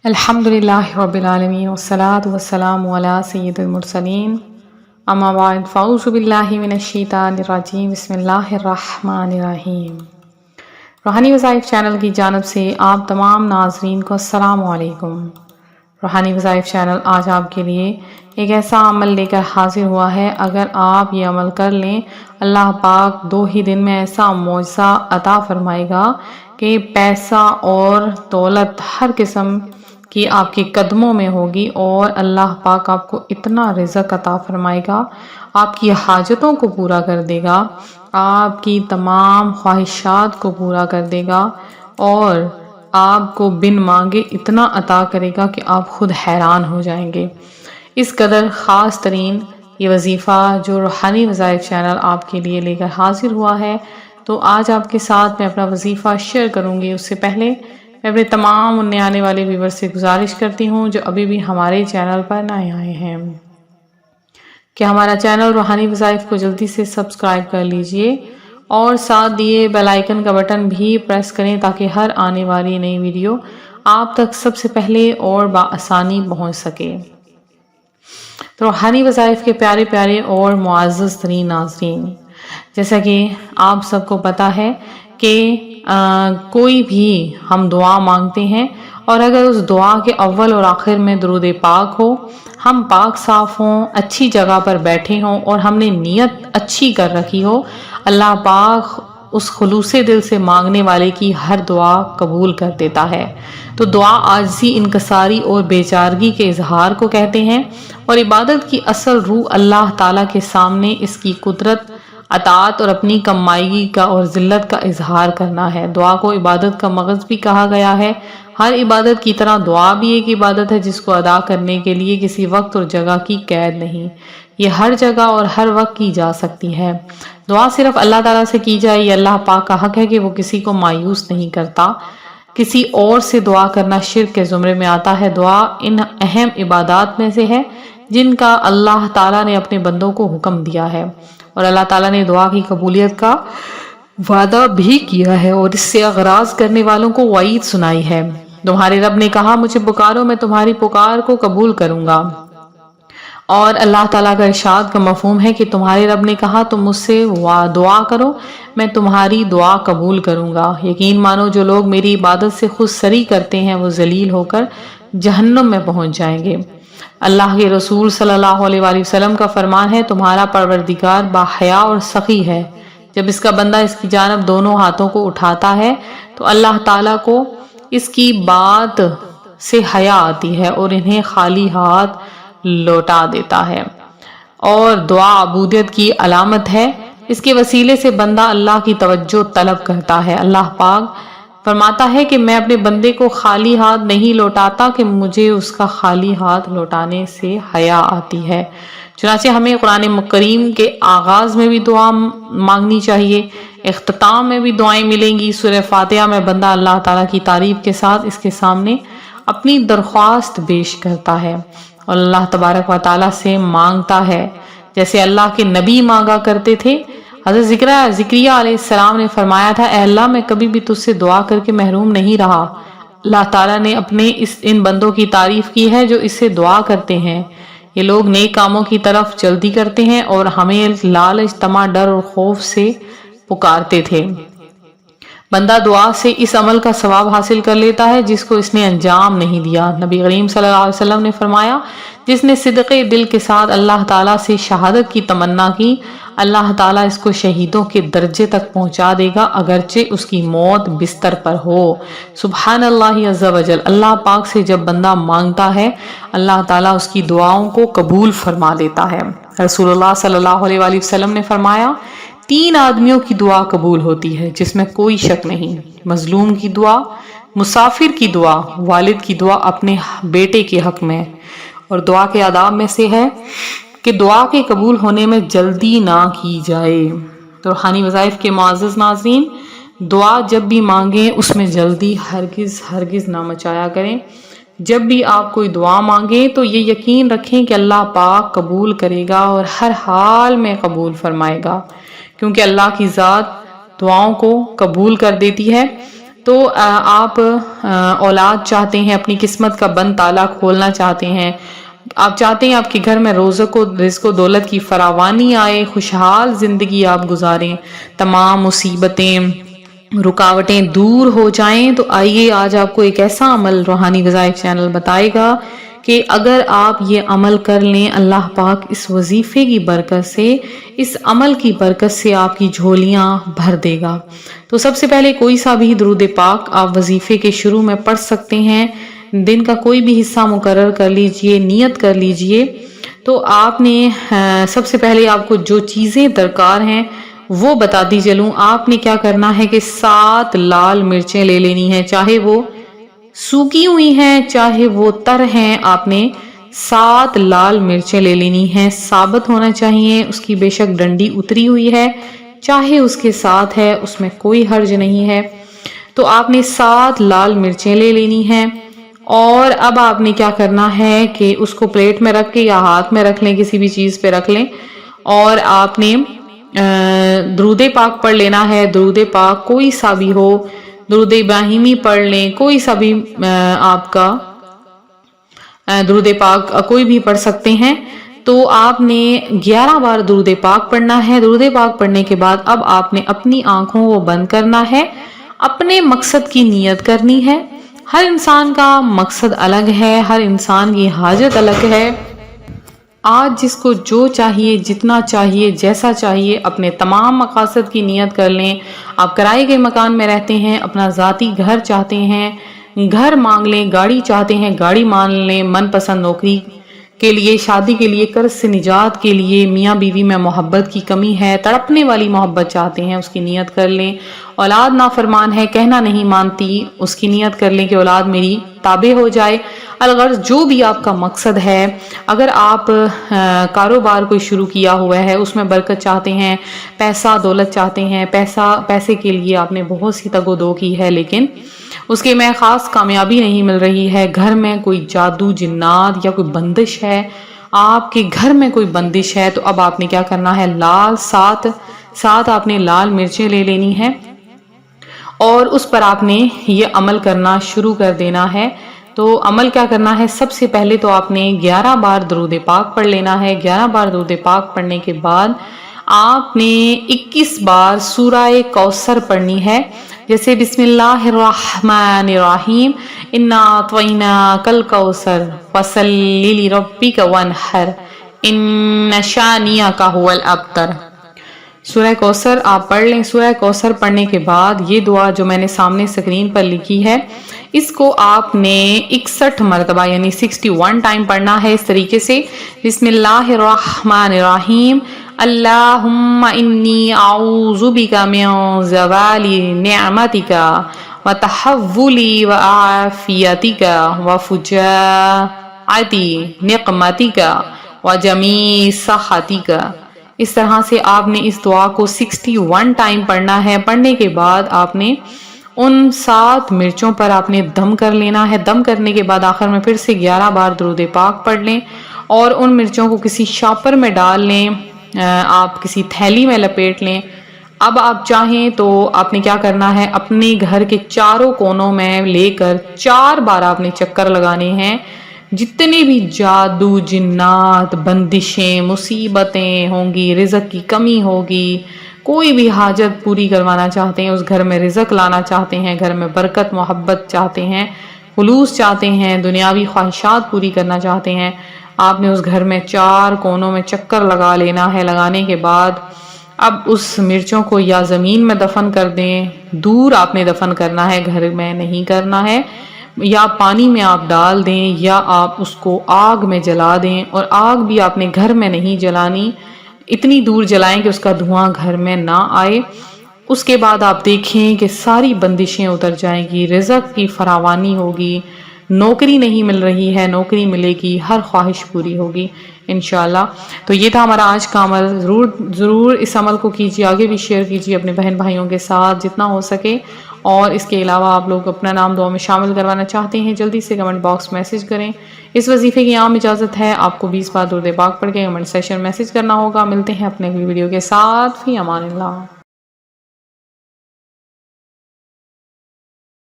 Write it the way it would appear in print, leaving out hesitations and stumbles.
الحمدللہ رب العالمین والصلاة والسلام علی سید المرسلین اما بعد فاعوذ باللہ من الشیطان الرجیم بسم اللہ الرحمن الرحیم۔ روحانی وظائف چینل کی جانب سے آپ تمام ناظرین کو السلام علیکم۔ روحانی وظائف چینل آج آپ کے لیے ایک ایسا عمل لے کر حاضر ہوا ہے، اگر آپ یہ عمل کر لیں اللہ پاک 2 ہی دن میں ایسا معجزہ عطا فرمائے گا کہ پیسہ اور دولت ہر قسم کی آپ کے قدموں میں ہوگی، اور اللہ پاک آپ کو اتنا رزق عطا فرمائے گا، آپ کی حاجتوں کو پورا کر دے گا، آپ کی تمام خواہشات کو پورا کر دے گا، اور آپ کو بن مانگے اتنا عطا کرے گا کہ آپ خود حیران ہو جائیں گے۔ اس قدر خاص ترین یہ وظیفہ جو روحانی وظائف چینل آپ کے لیے لے کر حاضر ہوا ہے، تو آج آپ کے ساتھ میں اپنا وظیفہ شیئر کروں گی۔ اس سے پہلے میں اپنے تمام اننے آنے والے ویور سے گزارش کرتی ہوں جو ابھی بھی ہمارے چینل پر نئے آئے ہیں کہ ہمارا چینل روحانی وظائف کو جلدی سے سبسکرائب کر لیجئے اور ساتھ دیے بیل آئیکن کا بٹن بھی پریس کریں تاکہ ہر آنے والی نئی ویڈیو آپ تک سب سے پہلے اور بآسانی پہنچ سکے۔ تو روحانی وظائف کے پیارے پیارے اور معزز ترین ناظرین، جیسا کہ آپ سب کو پتہ ہے کہ کوئی بھی ہم دعا مانگتے ہیں، اور اگر اس دعا کے اول اور آخر میں درود پاک ہو، ہم پاک صاف ہوں، اچھی جگہ پر بیٹھے ہوں اور ہم نے نیت اچھی کر رکھی ہو، اللہ پاک اس خلوص دل سے مانگنے والے کی ہر دعا قبول کر دیتا ہے۔ تو دعا عاجزی، انکساری اور بیچارگی کے اظہار کو کہتے ہیں، اور عبادت کی اصل روح اللہ تعالیٰ کے سامنے اس کی قدرت، اطاعت اور اپنی کمائیگی کا اور ذلت کا اظہار کرنا ہے۔ دعا کو عبادت کا مغز بھی کہا گیا ہے۔ ہر عبادت کی طرح دعا بھی ایک عبادت ہے جس کو ادا کرنے کے لیے کسی وقت اور جگہ کی قید نہیں، یہ ہر جگہ اور ہر وقت کی جا سکتی ہے۔ دعا صرف اللہ تعالیٰ سے کی جائے، یہ اللہ پاک کا حق ہے کہ وہ کسی کو مایوس نہیں کرتا۔ کسی اور سے دعا کرنا شرک کے زمرے میں آتا ہے۔ دعا ان اہم عبادات میں سے ہے جن کا اللہ تعالیٰ نے اپنے بندوں کو حکم دیا ہے، اور اللہ تعالیٰ نے دعا کی قبولیت کا وعدہ بھی کیا ہے اور اس سے اغراض کرنے والوں کو وعید سنائی ہے۔ تمہارے رب نے کہا مجھے پکارو، میں تمہاری پکار کو قبول کروں گا، اور اللہ تعالیٰ کا ارشاد کا مفہوم ہے کہ تمہارے رب نے کہا تم مجھ سے دعا کرو، میں تمہاری دعا قبول کروں گا۔ یقین مانو جو لوگ میری عبادت سے خود سری کرتے ہیں وہ ذلیل ہو کر جہنم میں پہنچ جائیں گے۔ اللہ کے رسول صلی اللہ علیہ وآلہ وسلم کا فرمان ہے تمہارا پروردگار باحیا اور سخی ہے۔ جب اس کا بندہ اس کی جانب دونوں ہاتھوں کو اٹھاتا ہے تو اللہ تعالیٰ کو اس کی بات سے حیا آتی ہے اور انہیں خالی ہاتھ لوٹا دیتا ہے، اور دعا عبودیت کی علامت ہے۔ اس کے وسیلے سے بندہ اللہ کی توجہ طلب کرتا ہے۔ اللہ پاک فرماتا ہے کہ میں اپنے بندے کو خالی ہاتھ نہیں لوٹاتا کہ مجھے اس کا خالی ہاتھ لوٹانے سے حیا آتی ہے۔ چنانچہ ہمیں قرآن کریم کے آغاز میں بھی دعا مانگنی چاہیے، اختتام میں بھی دعائیں ملیں گی۔ سورہ فاتحہ میں بندہ اللہ تعالیٰ کی تعریف کے ساتھ اس کے سامنے اپنی درخواست پیش کرتا ہے اور اللہ تبارک و تعالیٰ سے مانگتا ہے جیسے اللہ کے نبی مانگا کرتے تھے۔ حضرت زکریا علیہ السلام نے فرمایا تھا اے اللہ میں کبھی بھی تجھ سے دعا کر کے محروم نہیں رہا۔ اللہ تعالیٰ نے اپنے ان بندوں کی تعریف کی ہے جو اس سے دعا کرتے ہیں۔ یہ لوگ نیک کاموں کی طرف جلدی کرتے ہیں اور ہمیں لالچ، طمع، ڈر اور خوف سے پکارتے تھے۔ بندہ دعا سے اس عمل کا ثواب حاصل کر لیتا ہے جس کو اس نے انجام نہیں دیا۔ نبی کریم صلی اللہ علیہ وسلم نے فرمایا جس نے صدق دل کے ساتھ اللہ تعالیٰ سے شہادت کی تمنا کی، اللہ تعالیٰ اس کو شہیدوں کے درجے تک پہنچا دے گا اگرچہ اس کی موت بستر پر ہو۔ سبحان اللہ عز و جل، اللہ پاک سے جب بندہ مانگتا ہے اللہ تعالیٰ اس کی دعاؤں کو قبول فرما لیتا ہے۔ رسول اللہ صلی اللہ علیہ وآلہ وسلم نے فرمایا 3 آدمیوں کی دعا قبول ہوتی ہے جس میں کوئی شک نہیں، مظلوم کی دعا، مسافر کی دعا، والد کی دعا اپنے بیٹے کے حق میں۔ اور دعا کے آداب میں سے ہے کہ دعا کے قبول ہونے میں جلدی نہ کی جائے۔ تو روحانی وظائف کے معزز ناظرین، دعا جب بھی مانگیں اس میں جلدی ہرگز نہ مچایا کریں۔ جب بھی آپ کوئی دعا مانگیں تو یہ یقین رکھیں کہ اللہ پاک قبول کرے گا اور ہر حال میں قبول فرمائے گا، کیونکہ اللہ کی ذات دعاؤں کو قبول کر دیتی ہے۔ تو آپ اولاد چاہتے ہیں، اپنی قسمت کا بند تالا کھولنا چاہتے ہیں، آپ چاہتے ہیں آپ کے گھر میں رزق و دولت کی فراوانی آئے، خوشحال زندگی آپ گزاریں، تمام مصیبتیں رکاوٹیں دور ہو جائیں، تو آئیے آج آپ کو ایک ایسا عمل روحانی وظائف چینل بتائے گا کہ اگر آپ یہ عمل کر لیں، اللہ پاک اس وظیفے کی برکت سے، اس عمل کی برکت سے آپ کی جھولیاں بھر دے گا۔ تو سب سے پہلے کوئی سا بھی درود پاک آپ وظیفے کے شروع میں پڑھ سکتے ہیں، دن کا کوئی بھی حصہ مقرر کر لیجئے، نیت کر لیجئے۔ تو آپ نے سب سے پہلے آپ کو جو چیزیں درکار ہیں وہ بتاتی چلوں۔ آپ نے کیا کرنا ہے کہ 7 لال مرچیں لے لینی ہیں، چاہے وہ سوکھی ہوئی ہیں چاہے وہ تر ہیں، آپ نے 7 لال مرچیں لے لینی ہیں، ثابت ہونا چاہیے، اس کی بے شک ڈنڈی اتری ہوئی ہے چاہے اس کے ساتھ ہے، اس میں کوئی حرج نہیں ہے۔ تو آپ نے 7 لال مرچیں لے لینی ہیں، اور اب آپ نے کیا کرنا ہے کہ اس کو پلیٹ میں رکھ کے یا ہاتھ میں رکھ لیں، کسی بھی چیز پہ رکھ لیں، اور آپ نے درود پاک پڑھ لینا ہے۔ درود پاک کوئی سا بھی ہو، درود ابراہیمی پڑھ لیں، کوئی سا بھی آپ کا درود پاک کوئی بھی پڑھ سکتے ہیں۔ تو آپ نے 11 بار درود پاک پڑھنا ہے۔ درود پاک پڑھنے کے بعد اب آپ نے اپنی آنکھوں کو بند کرنا ہے، اپنے مقصد کی نیت کرنی ہے۔ ہر انسان کا مقصد الگ ہے، ہر انسان کی حاجت الگ ہے۔ آج جس کو جو چاہیے، جتنا چاہیے، جیسا چاہیے، اپنے تمام مقاصد کی نیت کر لیں۔ آپ کرائے گئے مکان میں رہتے ہیں، اپنا ذاتی گھر چاہتے ہیں، گھر مانگ لیں، گاڑی چاہتے ہیں، گاڑی مان لیں، من پسند نوکری کے لیے، شادی کے لیے، قرض سے نجات کے لیے، میاں بیوی میں محبت کی کمی ہے، تڑپنے والی محبت چاہتے ہیں، اس کی نیت کر لیں۔ اولاد نافرمان ہے، کہنا نہیں مانتی، اس کی نیت کر لیں کہ اولاد میری تابع ہو جائے۔ الغرض جو بھی آپ کا مقصد ہے، اگر آپ کاروبار کوئی شروع کیا ہوا ہے، اس میں برکت چاہتے ہیں، پیسہ دولت چاہتے ہیں، پیسے کے لیے آپ نے بہت سی تگ و دو کی ہے لیکن اس کے میں خاص کامیابی نہیں مل رہی ہے، گھر میں کوئی جادو جنات یا کوئی بندش ہے، آپ کے گھر میں کوئی بندش ہے، تو اب آپ نے کیا کرنا ہے، لال 7 آپ نے لال مرچیں لے لینی ہے، اور اس پر آپ نے یہ عمل کرنا شروع کر دینا ہے۔ تو عمل کیا کرنا ہے، سب سے پہلے تو آپ نے 11 بار درود پاک پڑھ لینا ہے۔ 11 بار درود پاک پڑھنے کے بعد آپ نے 21 بار سورہ کوثر پڑھنی ہے، جیسے بسم اللہ الرحمن الرحیم، انا اعطیناک الکوثر فصلی لربک وانحر ان شانئک هو الابتر۔ سورہ کوثر آپ پڑھ لیں۔ سورہ کوثر پڑھنے کے بعد یہ دعا جو میں نے سامنے اسکرین پر لکھی ہے، اس کو آپ نے 61 مرتبہ یعنی 61 ٹائم پڑھنا ہے، اس طریقے سے بسم اللہ الرحمن الرحیم، اللہم انی اعوذ بک من زوال نعمتک وتحول وعافیتک وفجاعت نقمتک وجمیع سخطک۔ اس طرح سے آپ نے اس دعا کو 61 ٹائم پڑھنا ہے۔ پڑھنے کے بعد آپ نے ان 7 مرچوں پر آپ نے دم کر لینا ہے۔ دم کرنے کے بعد آخر میں پھر سے 11 بار درود پاک پڑھ لیں، اور ان مرچوں کو کسی شاپر میں ڈال لیں، آپ کسی تھیلی میں لپیٹ لیں۔ اب آپ چاہیں تو آپ نے کیا کرنا ہے، اپنے گھر کے چاروں کونوں میں لے کر 4 بار آپ نے چکر لگانے ہیں۔ جتنے بھی جادو جنات بندشیں مصیبتیں ہوں گی، رزق کی کمی ہوگی، کوئی بھی حاجت پوری کروانا چاہتے ہیں، اس گھر میں رزق لانا چاہتے ہیں، گھر میں برکت محبت چاہتے ہیں، خلوص چاہتے ہیں، دنیاوی خواہشات پوری کرنا چاہتے ہیں، آپ نے اس گھر میں 4 کونوں میں چکر لگا لینا ہے۔ لگانے کے بعد اب اس مرچوں کو یا زمین میں دفن کر دیں، دور آپ نے دفن کرنا ہے، گھر میں نہیں کرنا ہے، یا پانی میں آپ ڈال دیں، یا آپ اس کو آگ میں جلا دیں، اور آگ بھی آپ نے گھر میں نہیں جلانی، اتنی دور جلائیں کہ اس کا دھواں گھر میں نہ آئے۔ اس کے بعد آپ دیکھیں کہ ساری بندشیں اتر جائیں گی، رزق کی فراوانی ہوگی، نوکری نہیں مل رہی ہے نوکری ملے گی، ہر خواہش پوری ہوگی انشاءاللہ۔ تو یہ تھا ہمارا آج کا عمل، ضرور اس عمل کو کیجیے، آگے بھی شیئر کیجیے اپنے بہن بھائیوں کے ساتھ جتنا ہو سکے، اور اس کے علاوہ آپ لوگ اپنا نام دعا میں شامل کروانا چاہتے ہیں جلدی سے کمنٹ باکس میسج کریں۔ اس وظیفے کی عام اجازت ہے، آپ کو 20 بار درود پاک پڑھ کے کمنٹ سیکشن میسج کرنا ہوگا۔ ملتے ہیں اپنے اگلی ویڈیو کے ساتھ، فی امان اللہ۔